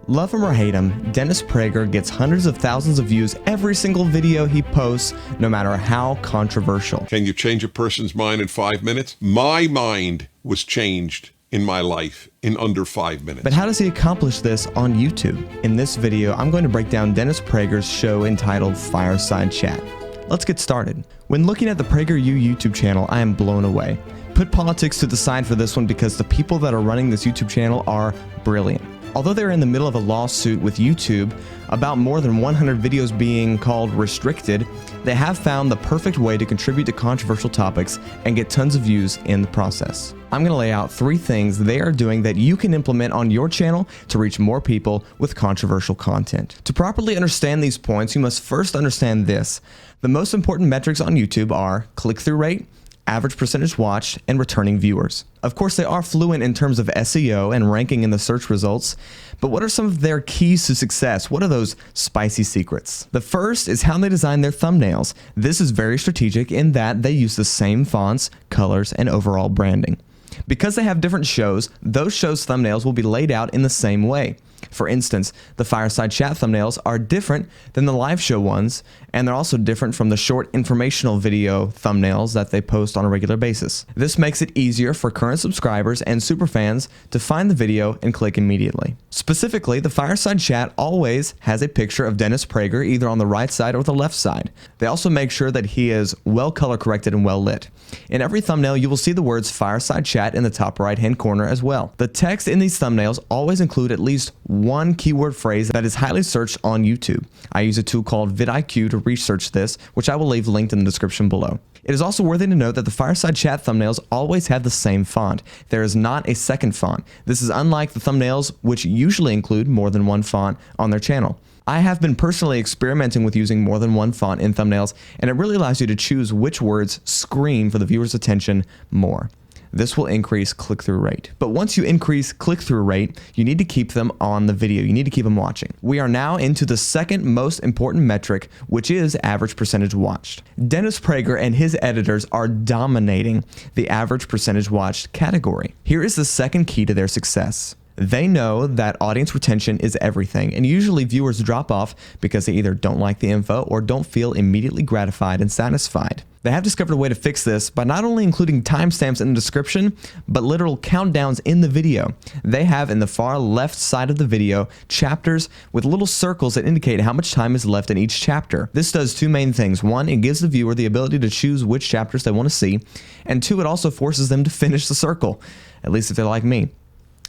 Love him or hate him, Dennis Prager gets hundreds of thousands of views every single video he posts, no matter how controversial. Can you change a person's mind in 5 minutes? My mind was changed in my life in under 5 minutes. But how does he accomplish this on YouTube? In this video, I'm going to break down Dennis Prager's show entitled Fireside Chat. Let's get started. When looking at the PragerU YouTube channel, I am blown away. Put politics to the side for this one because the people that are running this YouTube channel are brilliant. Although they're in the middle of a lawsuit with YouTube about more than 100 videos being called restricted, they have found the perfect way to contribute to controversial topics and get tons of views in the process. I'm going to lay out 3 things they are doing that you can implement on your channel to reach more people with controversial content. To properly understand these points, you must first understand this. The most important metrics on YouTube are click-through rate, average percentage watched, and returning viewers. Of course, they are fluent in terms of SEO and ranking in the search results, but what are some of their keys to success? What are those spicy secrets? The first is how they design their thumbnails. This is very strategic in that they use the same fonts, colors, and overall branding. Because they have different shows, those shows' thumbnails will be laid out in the same way. For instance, the Fireside Chat thumbnails are different than the live show ones, and they're also different from the short informational video thumbnails that they post on a regular basis. This makes it easier for current subscribers and superfans to find the video and click immediately. Specifically, the Fireside Chat always has a picture of Dennis Prager either on the right side or the left side. They also make sure that he is well color corrected and well lit. In every thumbnail, you will see the words Fireside Chat in the top right hand corner as well. The text in these thumbnails always include at least one keyword phrase that is highly searched on YouTube. I use a tool called vidIQ to research this, which I will leave linked in the description below. It is also worthy to note that the Fireside Chat thumbnails always have the same font. There is not a second font. This is unlike the thumbnails, which usually include more than one font on their channel. I have been personally experimenting with using more than one font in thumbnails, and it really allows you to choose which words scream for the viewer's attention more. This will increase click-through rate. But once you increase click-through rate, you need to keep them on the video. You need to keep them watching. We are now into the second most important metric, which is average percentage watched. Dennis Prager and his editors are dominating the average percentage watched category. Here is the second key to their success. They know that audience retention is everything, and usually viewers drop off because they either don't like the info or don't feel immediately gratified and satisfied. They have discovered a way to fix this by not only including timestamps in the description, but literal countdowns in the video. They have in the far left side of the video chapters with little circles that indicate how much time is left in each chapter. This does 2 main things. 1, it gives the viewer the ability to choose which chapters they want to see, and 2, it also forces them to finish the circle, at least if they're like me.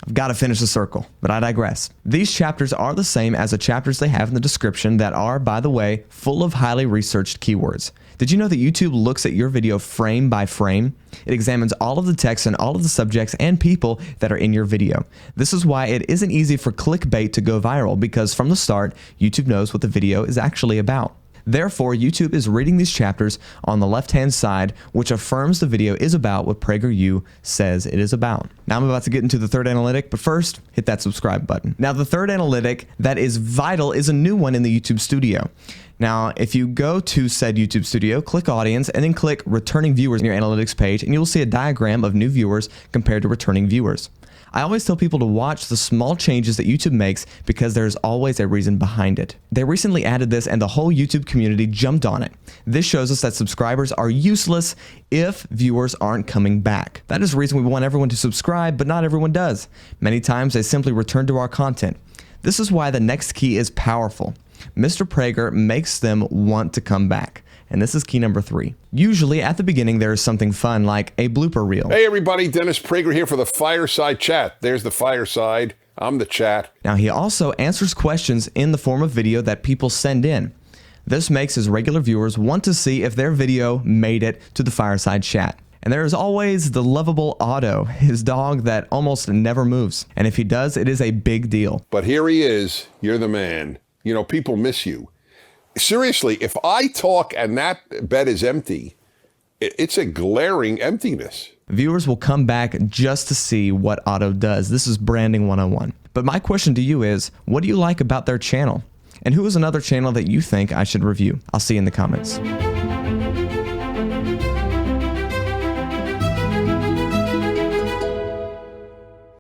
I've got to finish the circle, but I digress. These chapters are the same as the chapters they have in the description that are, by the way, full of highly researched keywords. Did you know that YouTube looks at your video frame by frame? It examines all of the text and all of the subjects and people that are in your video. This is why it isn't easy for clickbait to go viral, because from the start, YouTube knows what the video is actually about. Therefore, YouTube is reading these chapters on the left-hand side, which affirms the video is about what PragerU says it is about. Now I'm about to get into the third analytic, but first, hit that subscribe button. Now the third analytic that is vital is a new one in the YouTube Studio. Now, if you go to said YouTube Studio, click Audience, and then click Returning Viewers in your analytics page, and you will see a diagram of new viewers compared to returning viewers. I always tell people to watch the small changes that YouTube makes because there's always a reason behind it. They recently added this and the whole YouTube community jumped on it. This shows us that subscribers are useless if viewers aren't coming back. That is the reason we want everyone to subscribe, but not everyone does. Many times they simply return to our content. This is why the next key is powerful. Mr. Prager makes them want to come back. And this is key number 3. Usually at the beginning there is something fun like a blooper reel. Hey everybody, Dennis Prager here for the Fireside Chat. There's the fireside. I'm the chat. Now he also answers questions in the form of video that people send in. This makes his regular viewers want to see if their video made it to the Fireside Chat. And there is always the lovable Otto, his dog that almost never moves. And if he does, it is a big deal. But here he is. You're the man. You know, people miss you. Seriously, if I talk and that bed is empty, it's a glaring emptiness. Viewers will come back just to see what Otto does. This is branding 101. But my question to you is, what do you like about their channel? And who is another channel that you think I should review? I'll see you in the comments.